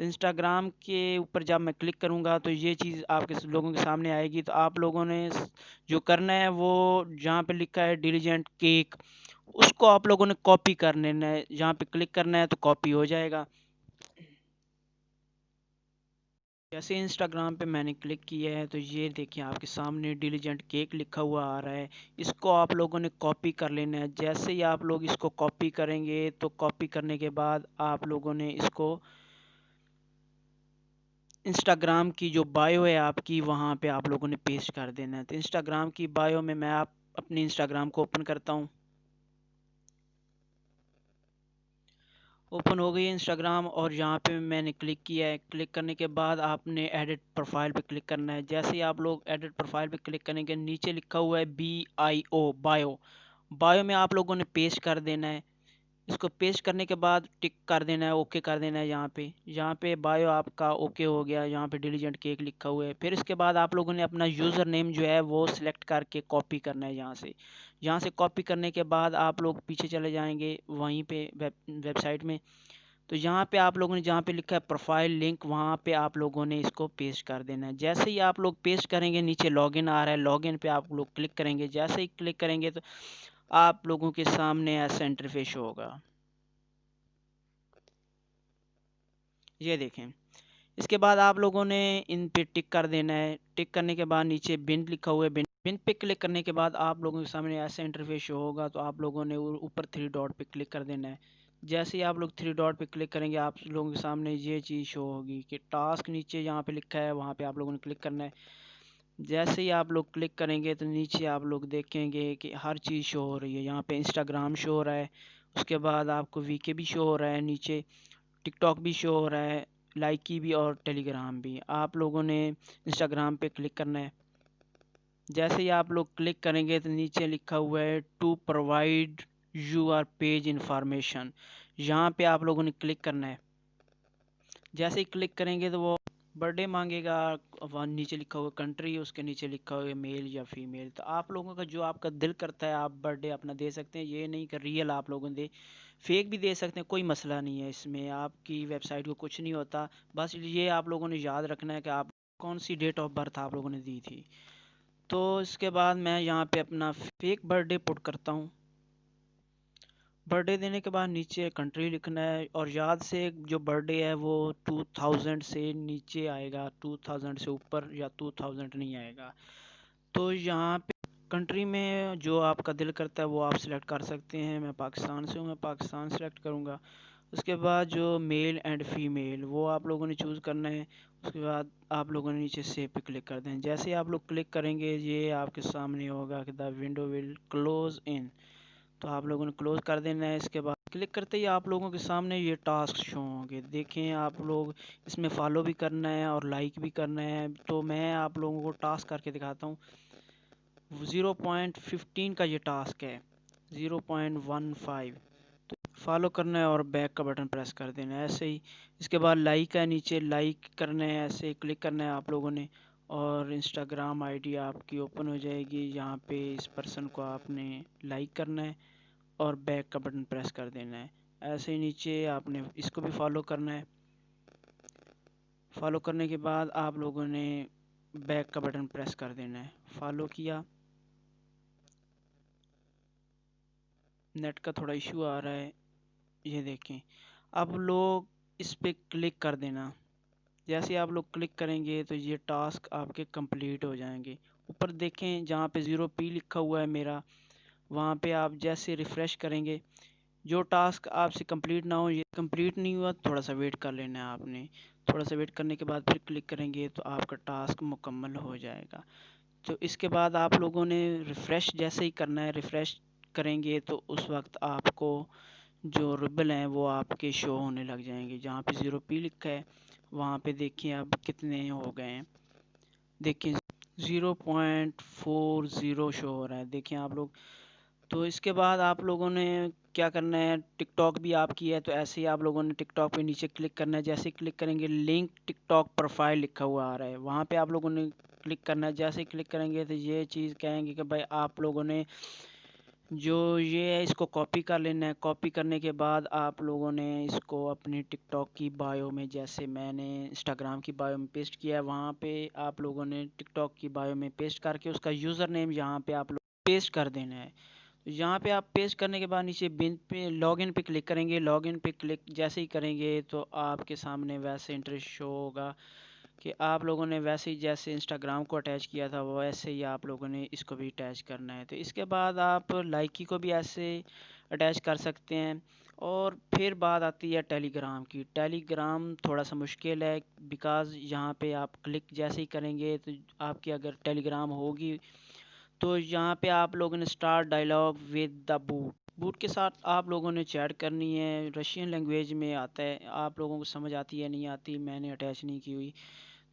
تو انسٹاگرام کے اوپر جب میں کلک کروں گا تو یہ چیز آپ کے لوگوں کے سامنے آئے گی. تو آپ لوگوں نے جو کرنا ہے وہ جہاں پہ لکھا ہے ڈیلیجنٹ کیک اس کو آپ لوگوں نے کاپی کر لینا ہے. جہاں پہ کلک کرنا ہے تو کاپی ہو جائے گا. جیسے انسٹاگرام پہ میں نے کلک کیا ہے تو یہ دیکھیں آپ کے سامنے ڈیلیجنٹ کیک لکھا ہوا آ رہا ہے. اس کو آپ لوگوں نے کاپی کر لینا ہے. جیسے ہی آپ لوگ اس کو کاپی کریں گے تو کاپی کرنے کے بعد آپ لوگوں نے اس کو انسٹاگرام کی جو بایو ہے آپ کی وہاں پہ آپ لوگوں نے پیسٹ کر دینا ہے. تو انسٹاگرام کی بایو میں آپ اپنی انسٹاگرام کو اوپن کرتا ہوں. اوپن ہو گئی انسٹاگرام اور یہاں پہ میں نے کلک کیا ہے. کلک کرنے کے بعد آپ نے ایڈٹ پروفائل پہ کلک کرنا ہے. جیسے ہی آپ لوگ ایڈٹ پروفائل پہ کلک کریں گے نیچے لکھا ہوا ہے BIO بایو. بایو میں آپ لوگوں نے پیسٹ کر دینا ہے. اس کو پیسٹ کرنے کے بعد ٹک کر دینا ہے, اوکے کر دینا ہے. یہاں پہ بایو آپ کا اوکے ہو گیا. یہاں پہ ڈیلیجنٹ کیک لکھا ہوا ہے. پھر اس کے بعد آپ لوگوں نے اپنا یوزر نیم جو ہے وہ سلیکٹ کر کے کاپی کرنا ہے. یہاں سے کاپی کرنے کے بعد آپ لوگ پیچھے چلے جائیں گے وہیں پہ ویب سائٹ میں. تو یہاں پہ آپ لوگوں نے جہاں پہ لکھا ہے پروفائل لنک وہاں پہ آپ لوگوں نے اس کو پیسٹ کر دینا ہے. جیسے ہی آپ لوگ پیسٹ کریں گے نیچے لاگ ان آ رہا ہے, لاگ ان پہ آپ لوگ کلک کریں گے. جیسے ہی کلک کریں گے تو آپ لوگوں کے سامنے ایسا انٹرفیس ہوگا. یہ دیکھیں. اس کے بعد آپ لوگوں نے ان پہ ٹک کر دینا ہے. ٹک کرنے کے بعد نیچے بن لکھا ہوا ہے, بن پہ کلک کرنے کے بعد آپ لوگوں کے سامنے ایسا انٹرفیس ہوگا. تو آپ لوگوں نے اوپر 3 ڈاٹ پہ کلک کر دینا ہے. جیسے ہی آپ لوگ 3 ڈاٹ پہ کلک کریں گے آپ لوگوں کے سامنے یہ چیز شو ہوگی کہ ٹاسک نیچے یہاں پہ لکھا ہے وہاں پہ آپ لوگوں نے کلک کرنا ہے. جیسے ہی آپ لوگ کلک کریں گے تو نیچے آپ لوگ دیکھیں گے کہ ہر چیز شو ہو رہی ہے. یہاں پہ انسٹاگرام شو ہو رہا ہے. اس کے بعد آپ کو VK بھی شو ہو رہا ہے. نیچے ٹک ٹاک بھی شو ہو رہا ہے, لائکی بھی اور ٹیلی گرام بھی. آپ لوگوں نے انسٹاگرام پہ کلک کرنا ہے. جیسے ہی آپ لوگ کلک کریں گے تو نیچے لکھا ہوا ہے to provide your page information. یہاں پہ آپ لوگوں نے کلک کرنا ہے. جیسے ہی کلک کریں گے تو وہ برتھ ڈے مانگے گا. نیچے لکھا ہوا کنٹری, اس کے نیچے لکھا ہوا ہے میل یا فیمیل. تو آپ لوگوں کا جو آپ کا دل کرتا ہے آپ برتھ ڈے اپنا دے سکتے ہیں. یہ نہیں کہ ریئل آپ لوگوں نے فیک بھی دے سکتے ہیں, کوئی مسئلہ نہیں ہے اس میں. آپ کی ویب سائٹ کو کچھ نہیں ہوتا. بس یہ آپ لوگوں نے یاد رکھنا ہے کہ آپ کون سی ڈیٹ آف برتھ آپ لوگوں نے دی تھی. تو اس کے بعد میں یہاں پہ اپنا فیک برتھ ڈے پٹ کرتا ہوں. برتھ ڈے دینے کے بعد نیچے کنٹری لکھنا ہے, اور یاد سے جو برتھ ڈے ہے وہ 2000 سے نیچے آئے گا, 2000 سے اوپر یا 2000 نہیں آئے گا. تو یہاں پہ کنٹری میں جو آپ کا دل کرتا ہے وہ آپ سلیکٹ کر سکتے ہیں. میں پاکستان سے ہوں, میں پاکستان سلیکٹ کروں گا. اس کے بعد جو میل اینڈ فیمیل وہ آپ لوگوں نے چوز کرنا ہے. اس کے بعد آپ لوگوں نے نیچے سیو پہ کلک کر دیں. جیسے ہی آپ لوگ کلک کریں گے یہ آپ کے سامنے ہوگا کہ دا ونڈو ول کلوز ان. تو آپ لوگوں نے کلوز کر دینا ہے. اس کے بعد کلک کرتے ہی آپ لوگوں کے سامنے یہ ٹاسک شو ہوں گے. دیکھیں آپ لوگ اس میں فالو بھی کرنا ہے اور لائک بھی کرنا ہے. تو میں آپ لوگوں کو ٹاسک کر کے دکھاتا ہوں. 0.15 کا یہ ٹاسک ہے, 0.15. تو فالو کرنا ہے اور بیک کا بٹن پریس کر دینا ہے ایسے ہی. اس کے بعد لائک ہے, نیچے لائک کرنا ہے, ایسے ہی کلک کرنا ہے آپ لوگوں نے, اور انسٹاگرام ID آپ کی اوپن ہو جائے گی. یہاں پہ اس پرسن کو آپ نے لائک کرنا ہے اور بیک کا بٹن پریس کر دینا ہے. ایسے ہی نیچے آپ نے اس کو بھی فالو کرنا ہے. فالو کرنے کے بعد آپ لوگوں نے بیک کا بٹن پریس کر دینا ہے. فالو کیا. نیٹ کا تھوڑا ایشو آ رہا ہے, یہ دیکھیں. اب لوگ اس پہ کلک کر دینا. جیسے آپ لوگ کلک کریں گے تو یہ ٹاسک آپ کے کمپلیٹ ہو جائیں گے. اوپر دیکھیں جہاں پہ 0P لکھا ہوا ہے میرا, وہاں پہ آپ جیسے ریفریش کریں گے جو ٹاسک آپ سے کمپلیٹ نہ ہو, یہ کمپلیٹ نہیں ہوا, تھوڑا سا ویٹ کر لینا ہے آپ نے. تھوڑا سا ویٹ کرنے کے بعد پھر کلک کریں گے تو آپ کا ٹاسک مکمل ہو جائے گا. تو اس کے بعد آپ لوگوں نے ریفریش جیسے ہی کرنا ہے. ریفریش کریں گے تو اس وقت آپ کو جو ریبل ہیں وہ آپ کے شو ہونے لگ جائیں گے. جہاں پہ 0P لکھا ہے وہاں پہ دیکھیں اب کتنے ہو گئے ہیں. دیکھیں 0.40 شو ہو رہا ہے, دیکھیں آپ لوگ. تو اس کے بعد آپ لوگوں نے کیا کرنا ہے, ٹک ٹاک بھی آپ کی ہے تو ایسے ہی آپ لوگوں نے ٹک ٹاک پہ نیچے کلک کرنا ہے. جیسے کلک کریں گے لنک ٹک ٹاک پروفائل لکھا ہوا آ رہا ہے, وہاں پہ آپ لوگوں نے کلک کرنا ہے. جیسے کلک کریں گے تو یہ چیز کہیں گے کہ بھائی آپ لوگوں نے جو یہ ہے اس کو کاپی کر لینا ہے. کاپی کرنے کے بعد آپ لوگوں نے اس کو اپنی ٹک ٹاک کی بایو میں، جیسے میں نے انسٹاگرام کی بایو میں پیسٹ کیا ہے، وہاں پہ آپ لوگوں نے ٹک ٹاک کی بایو میں پیسٹ کر کے اس کا یوزر نیم یہاں پہ آپ لوگ پیسٹ کر دینا ہے. یہاں پہ آپ پیسٹ کرنے کے بعد نیچے بن پہ لاگ ان پہ کلک کریں گے. لاگ ان پہ کلک جیسے ہی کریں گے تو آپ کے سامنے ویسے انٹرسٹ شو ہوگا کہ آپ لوگوں نے ویسے ہی جیسے انسٹاگرام کو اٹیچ کیا تھا ویسے ہی آپ لوگوں نے اس کو بھی اٹیچ کرنا ہے. تو اس کے بعد آپ لائکی کو بھی ایسے اٹیچ کر سکتے ہیں. اور پھر بات آتی ہے ٹیلی گرام کی. ٹیلی گرام تھوڑا سا مشکل ہے بیکاز یہاں پہ آپ کلک جیسے ہی کریں گے تو آپ کی اگر ٹیلی گرام ہوگی تو یہاں پہ آپ لوگوں نے start dialogue with the bot bot کے ساتھ آپ لوگوں نے چیٹ کرنی ہے. رشین لینگویج میں آتا ہے، آپ لوگوں کو سمجھ آتی ہے نہیں آتی، میں نے اٹیچ نہیں کی ہوئی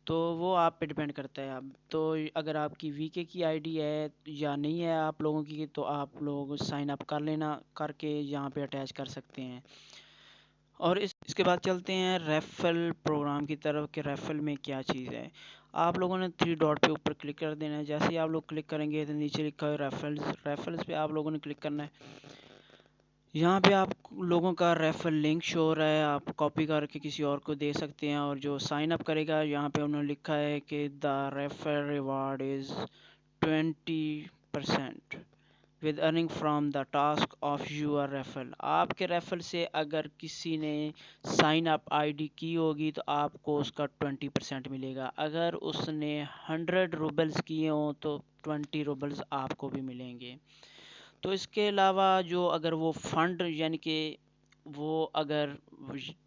تو وہ آپ پہ ڈپینڈ کرتا ہے. اب تو اگر آپ کی وی کے کی آئی ڈی ہے یا نہیں ہے آپ لوگوں کی تو آپ لوگ سائن اپ کر لینا، کر کے یہاں پہ اٹیچ کر سکتے ہیں. اور اس کے بعد چلتے ہیں ریفل پروگرام کی طرف کہ ریفل میں کیا چیز ہے. آپ لوگوں نے تھری ڈاٹ پہ اوپر کلک کر دینا ہے. جیسے ہی آپ لوگ کلک کریں گے تو نیچے لکھا ہے ریفلز. ریفلز پہ آپ لوگوں نے کلک کرنا ہے. یہاں پہ آپ لوگوں کا ریفر لنک شو ہو رہا ہے، آپ کاپی کر کے کسی اور کو دے سکتے ہیں. اور جو سائن اپ کرے گا یہاں پہ انہوں نے لکھا ہے کہ the refer reward is 20% with earning from the task of your referral. آپ کے ریفل سے اگر کسی نے سائن اپ آئی ڈی کی ہوگی تو آپ کو اس کا 20% ملے گا. اگر اس نے 100 روبلز کیے ہوں تو 20 روبلز آپ کو بھی ملیں گے. تو اس کے علاوہ جو اگر وہ فنڈ یعنی کہ وہ اگر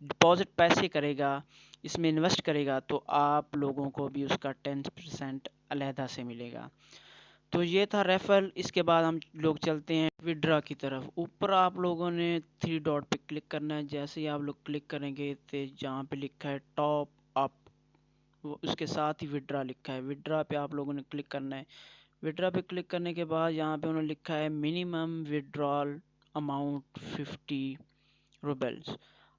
ڈپازٹ پیسے کرے گا، اس میں انویسٹ کرے گا تو آپ لوگوں کو بھی اس کا 10% علیحدہ سے ملے گا. تو یہ تھا ریفرل. اس کے بعد ہم لوگ چلتے ہیں وڈرا کی طرف. اوپر آپ لوگوں نے تھری ڈاٹ پہ کلک کرنا ہے. جیسے ہی آپ لوگ کلک کریں گے تو جہاں پہ لکھا ہے ٹاپ اپ وہ اس کے ساتھ ہی وڈرا لکھا ہے. وڈرا پہ آپ لوگوں نے کلک کرنا ہے. وڈرا پہ کلک کرنے کے بعد یہاں پہ انہوں نے لکھا ہے منیمم وڈرال اماؤنٹ 50 روبلز.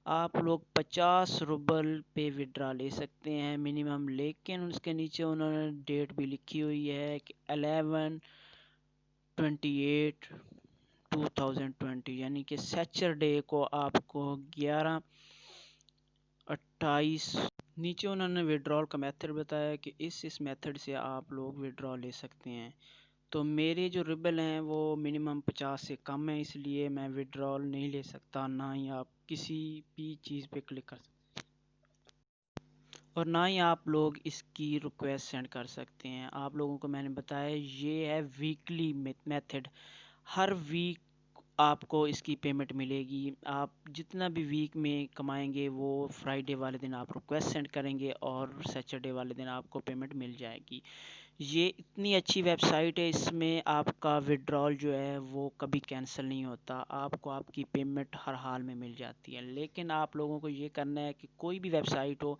آپ لوگ 50 روبل پہ وڈرا لے سکتے ہیں منیمم. لیکن اس کے نیچے انہوں نے ڈیٹ بھی لکھی ہوئی ہے کہ 11/28/2020 یعنی کہ سیچرڈے کو آپ کو 11/28. نیچے انہوں نے وڈرال کا میتھڈ بتایا کہ اس میتھڈ سے آپ لوگ وڈرا لے سکتے ہیں. تو میرے جو ریبل ہیں وہ منیمم 50 سے کم ہیں، اس لیے میں وڈرال نہیں لے سکتا. نہ ہی آپ کسی بھی چیز پہ کلک کر سکتے اور نہ ہی آپ لوگ اس کی ریکویسٹ سینڈ کر سکتے ہیں. آپ لوگوں کو میں نے بتایا یہ ہے ویکلی میتھڈ. ہر ویک آپ کو اس کی پیمنٹ ملے گی. آپ جتنا بھی ویک میں کمائیں گے وہ فرائیڈے والے دن آپ ریکویسٹ سینڈ کریں گے اور سیچرڈے والے دن آپ کو پیمنٹ مل جائے گی. یہ اتنی اچھی ویب سائٹ ہے، اس میں آپ کا وڈرال جو ہے وہ کبھی کینسل نہیں ہوتا. آپ کو آپ کی پیمنٹ ہر حال میں مل جاتی ہے. لیکن آپ لوگوں کو یہ کرنا ہے کہ کوئی بھی ویب سائٹ ہو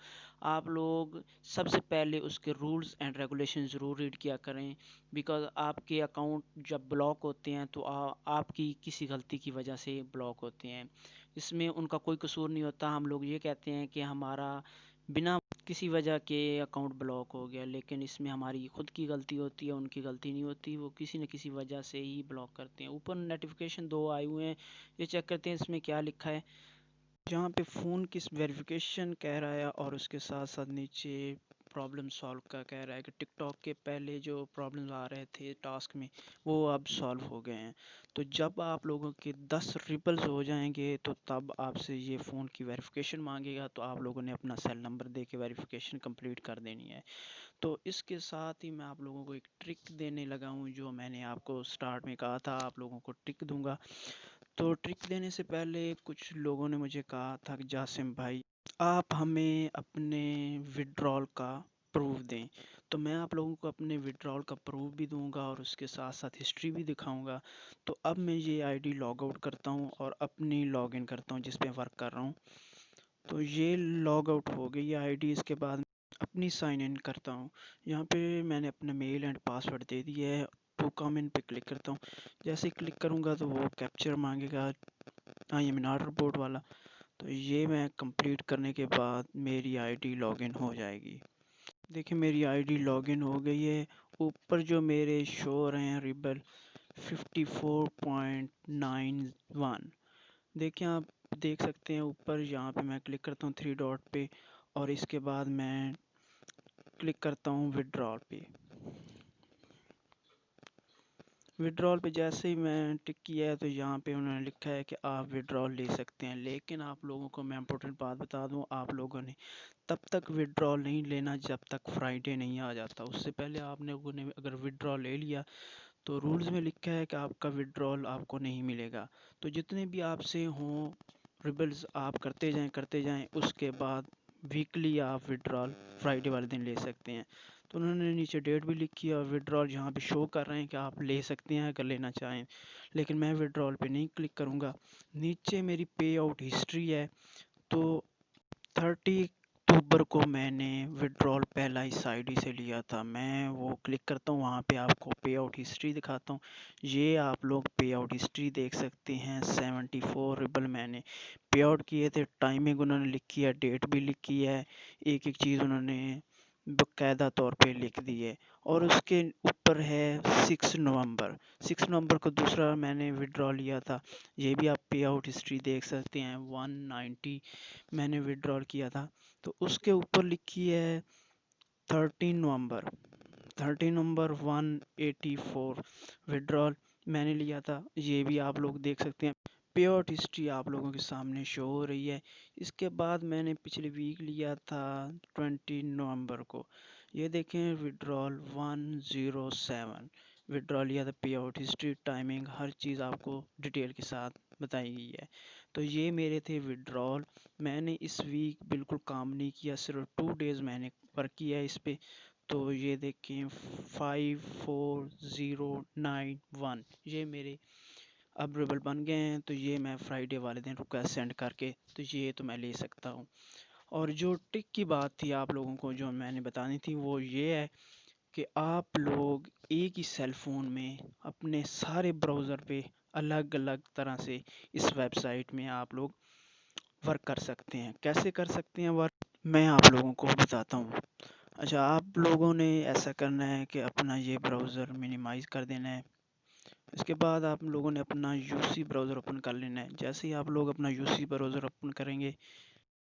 آپ لوگ سب سے پہلے اس کے رولز اینڈ ریگولیشن ضرور ریڈ کیا کریں. بیکاز آپ کے اکاؤنٹ جب بلاک ہوتے ہیں تو آپ کی کسی غلطی کی وجہ سے بلاک ہوتے ہیں. اس میں ان کا کوئی قصور نہیں ہوتا. ہم لوگ یہ کہتے ہیں کہ ہمارا بنا کسی وجہ کے اکاؤنٹ بلاک ہو گیا، لیکن اس میں ہماری خود کی غلطی ہوتی ہے، ان کی غلطی نہیں ہوتی. وہ کسی نہ کسی وجہ سے ہی بلاک کرتے ہیں. اوپر نوٹیفیکیشن 2 آئے ہوئے ہیں، یہ چیک کرتے ہیں اس میں کیا لکھا ہے. جہاں پہ فون کی ویریفیکیشن کہہ رہا ہے اور اس کے ساتھ ساتھ نیچے پرابلم سالو کا کہہ رہا ہے کہ ٹک ٹاک کے پہلے جو پرابلمز آ رہے تھے ٹاسک میں وہ اب سالو ہو گئے ہیں. تو جب آپ لوگوں کے 10 ریپلز ہو جائیں گے تو تب آپ سے یہ فون کی ویریفیکیشن مانگے گا. تو آپ لوگوں نے اپنا سیل نمبر دے کے ویریفیکیشن کمپلیٹ کر دینی ہے. تو اس کے ساتھ ہی میں آپ لوگوں کو ایک ٹرک دینے لگا ہوں جو میں نے آپ کو سٹارٹ میں کہا تھا آپ لوگوں کو ٹرک دوں گا. تو ٹرک دینے سے پہلے کچھ لوگوں نے مجھے کہا تھا کہ جاسم بھائی آپ ہمیں اپنے وڈرال کا پروف دیں. تو میں آپ لوگوں کو اپنے وڈرال کا پروف بھی دوں گا اور اس کے ساتھ ساتھ ہسٹری بھی دکھاؤں گا. تو اب میں یہ آئی ڈی لاگ آؤٹ کرتا ہوں اور اپنی لاگ ان کرتا ہوں جس پہ ورک کر رہا ہوں. تو یہ لاگ آؤٹ ہو گئی آئی ڈی. اس کے بعد اپنی سائن ان کرتا ہوں. یہاں پہ میں نے اپنا میل اینڈ پاسورڈ دے دیا ہے. ٹو کام ان پہ کلک کرتا ہوں. جیسے کلک کروں گا تو وہ کیپچر مانگے گا IMNR رپورٹ والا. تو یہ میں کمپلیٹ کرنے کے بعد میری آئی ڈی لاگ ان ہو جائے گی. دیکھیں میری آئی ڈی لاگ ان ہو گئی ہے. اوپر جو میرے شو ہو رہے ہیں ریبل 54.91. دیکھیں آپ دیکھ سکتے ہیں اوپر یہاں پہ میں کلک کرتا ہوں 3 ڈاٹ پہ اور اس کے بعد میں کلک کرتا ہوں وڈرال پہ. وڈرال پہ جیسے ہی میں ٹک کیا ہے تو یہاں پہ انہوں نے لکھا ہے کہ آپ وڈرال لے سکتے ہیں، لیکن آپ لوگوں کو میں امپورٹنٹ بات بتا دوں، آپ لوگوں نے تب تک وڈرال نہیں لینا جب تک فرائیڈے نہیں آ جاتا. اس سے پہلے آپ لوگوں نے اگر وڈرال لے لیا تو رولز میں لکھا ہے کہ آپ کا وڈرال آپ کو نہیں ملے گا. تو جتنے بھی آپ سے ہوں ریبلز آپ کرتے جائیں اس کے بعد ویکلی آپ وڈرال فرائیڈے والے دن لے سکتے ہیں. تو انہوں نے نیچے ڈیٹ بھی لکھی اور وڈرال یہاں پہ شو کر رہے ہیں کہ آپ لے سکتے ہیں اگر لینا چاہیں، لیکن میں وڈرال پہ نہیں کلک کروں گا. نیچے میری پے آؤٹ ہسٹری ہے، تو 30 اکتوبر کو میں نے وڈرال پہلا اس آئی ڈی سے لیا تھا. میں وہ کلک کرتا ہوں، وہاں پہ آپ کو پے آؤٹ ہسٹری دکھاتا ہوں. یہ آپ لوگ پے آؤٹ ہسٹری دیکھ سکتے ہیں. 74 ریبل میں نے پے آؤٹ کیے تھے. ٹائمنگ انہوں نے لکھی ہے، ڈیٹ بھی لکھی ہے، ایک ایک چیز انہوں نے باقاعدہ طور پہ لکھ دی ہے. اور اس کے اوپر ہے 6 نومبر. 6 نومبر کو دوسرا میں نے وڈرا لیا تھا. یہ بھی آپ پے آؤٹ ہسٹری دیکھ سکتے ہیں. 190 میں نے وڈرال کیا تھا. تو اس کے اوپر لکھی ہے 13 نومبر 184 وڈرال میں نے لیا تھا. یہ بھی آپ لوگ دیکھ سکتے ہیں. پے آؤٹ ہسٹری آپ لوگوں کے سامنے شو ہو رہی ہے. اس کے بعد میں نے پچھلے ویک لیا تھا 20 نومبر کو. یہ دیکھیں وڈرال 107 وڈرال لیا تھا. پے آؤٹ ہسٹری، ٹائمنگ، ہر چیز آپ کو ڈیٹیل کے ساتھ بتائی گئی ہے. تو یہ میرے تھے وڈرال. میں نے اس ویک بالکل کام نہیں کیا، صرف 2 ڈیز میں نے ورک کیا ہے اس پہ. تو یہ دیکھیں 54091 یہ میرے اب ریبل بن گئے ہیں. تو یہ میں فرائیڈے والے دن ریکویسٹ سینڈ کر کے تو یہ تو میں لے سکتا ہوں. اور جو ٹک کی بات تھی آپ لوگوں کو جو میں نے بتانی تھی وہ یہ ہے کہ آپ لوگ ایک ہی سیل فون میں اپنے سارے براؤزر پہ الگ الگ طرح سے اس ویب سائٹ میں آپ لوگ ورک کر سکتے ہیں. کیسے کر سکتے ہیں ورک، میں آپ لوگوں کو بتاتا ہوں. اچھا، آپ لوگوں نے ایسا کرنا ہے کہ اپنا یہ براؤزر منیمائز کر دینا ہے. اس کے بعد آپ لوگوں نے اپنا یو سی براؤزر اوپن کر لینا ہے. جیسے ہی آپ لوگ اپنا یو سی براؤزر اوپن کریں گے،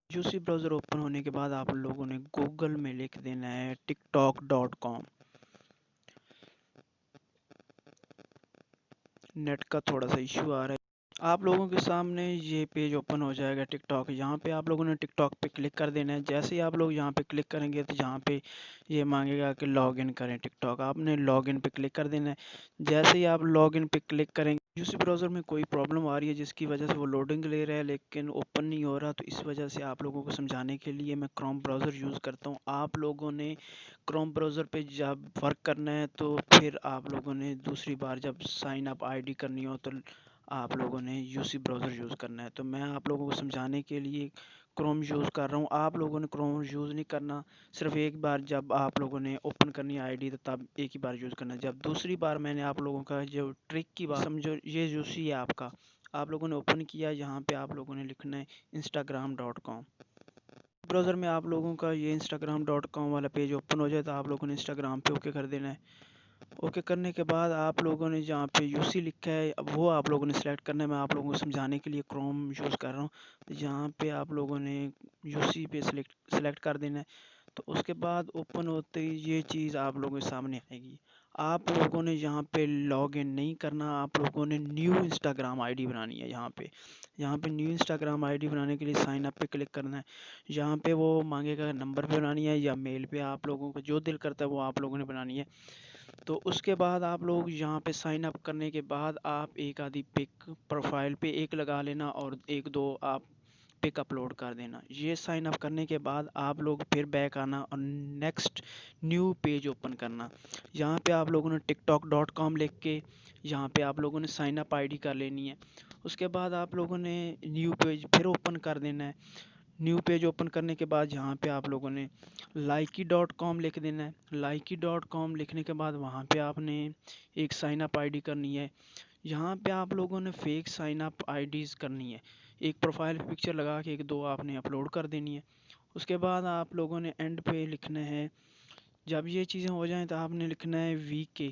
یو سی براؤزر اوپن ہونے کے بعد آپ لوگوں نے گوگل میں لکھ دینا ہے tiktok.com. نیٹ کا تھوڑا سا ایشو آ رہا ہے. آپ لوگوں کے سامنے یہ پیج اوپن ہو جائے گا ٹک ٹاک. یہاں پہ آپ لوگوں نے ٹک ٹاک پہ کلک کر دینا ہے. جیسے ہی آپ لوگ یہاں پہ کلک کریں گے تو یہاں پہ یہ مانگے گا کہ لاگ ان کریں ٹک ٹاک. آپ نے لاگ ان پہ کلک کر دینا ہے. جیسے ہی آپ لاگ ان پہ کلک کریں گے، یو سی براؤزر میں کوئی پرابلم آ رہی ہے جس کی وجہ سے وہ لوڈنگ لے رہا ہے لیکن اوپن نہیں ہو رہا. تو اس وجہ سے آپ لوگوں کو سمجھانے کے لیے میں کروم براؤزر یوز کرتا ہوں. آپ لوگوں نے کروم براؤزر پہ جب ورک کرنا ہے تو پھر آپ لوگوں نے دوسری بار جب سائن اپ آئی ڈی کرنی ہو تو آپ لوگوں نے یو سی براؤزر یوز کرنا ہے. تو میں آپ لوگوں کو سمجھانے کے لیے کروم یوز کر رہا ہوں. آپ لوگوں نے کروم یوز نہیں کرنا. صرف ایک بار جب آپ لوگوں نے اوپن کرنی آئی ڈی تو تب ایک ہی بار یوز کرنا ہے. جب دوسری بار میں نے آپ لوگوں کا جو ٹرک کی بات سمجھو، یہ یو سی ہے آپ کا، آپ لوگوں نے اوپن کیا، یہاں پہ آپ لوگوں نے لکھنا ہے instagram.com. براؤزر میں آپ لوگوں کا یہ instagram.com والا پیج اوپن ہو جائے تو آپ لوگوں نے انسٹاگرام پہ اوکے کر دینا ہے. اوکے کرنے کے بعد آپ لوگوں نے جہاں پہ یو سی لکھا ہے وہ آپ لوگوں نے سلیکٹ کرنا ہے. میں آپ لوگوں کو سمجھانے کے لیے کروم یوز کر رہا ہوں. یہاں پہ آپ لوگوں نے یو سی پہ سلیکٹ کر دینا ہے. تو اس کے بعد اوپن ہوتے ہی یہ چیز آپ لوگوں کے سامنے آئے گی. آپ لوگوں نے یہاں پہ لاگ ان نہیں کرنا، آپ لوگوں نے نیو انسٹاگرام آئی ڈی بنانی ہے. یہاں پہ نیو انسٹاگرام آئی ڈی بنانے کے لیے سائن اپ پہ کلک کرنا ہے. یہاں پہ وہ مانگے گا نمبر پہ بنانی ہے یا میل پہ، آپ لوگوں کو جو دل کرتا ہے وہ آپ لوگوں نے بنانی ہے. تو اس کے بعد آپ لوگ یہاں پہ سائن اپ کرنے کے بعد آپ ایک آدھی پک پروفائل پہ ایک لگا لینا اور ایک دو آپ پک اپلوڈ کر دینا. یہ سائن اپ کرنے کے بعد آپ لوگ پھر بیک آنا اور نیکسٹ نیو پیج اوپن کرنا. یہاں پہ آپ لوگوں نے tiktok.com لکھ کے یہاں پہ آپ لوگوں نے سائن اپ آئی ڈی کر لینی ہے. اس کے بعد آپ لوگوں نے نیو پیج پھر اوپن کر دینا ہے. نیو پیج اوپن کرنے کے بعد یہاں پہ آپ لوگوں نے likey.com لکھ دینا ہے. likey.com لکھنے کے بعد وہاں پہ آپ نے ایک سائن اپ آئی ڈی کرنی ہے. یہاں پہ آپ لوگوں نے فیک سائن اپ آئی ڈیز کرنی ہے. ایک پروفائل پکچر لگا کے ایک دو آپ نے اپلوڈ کر دینی ہے. اس کے بعد آپ لوگوں نے اینڈ پہ لکھنا ہے. جب یہ چیزیں ہو جائیں تو آپ نے لکھنا ہے وی کے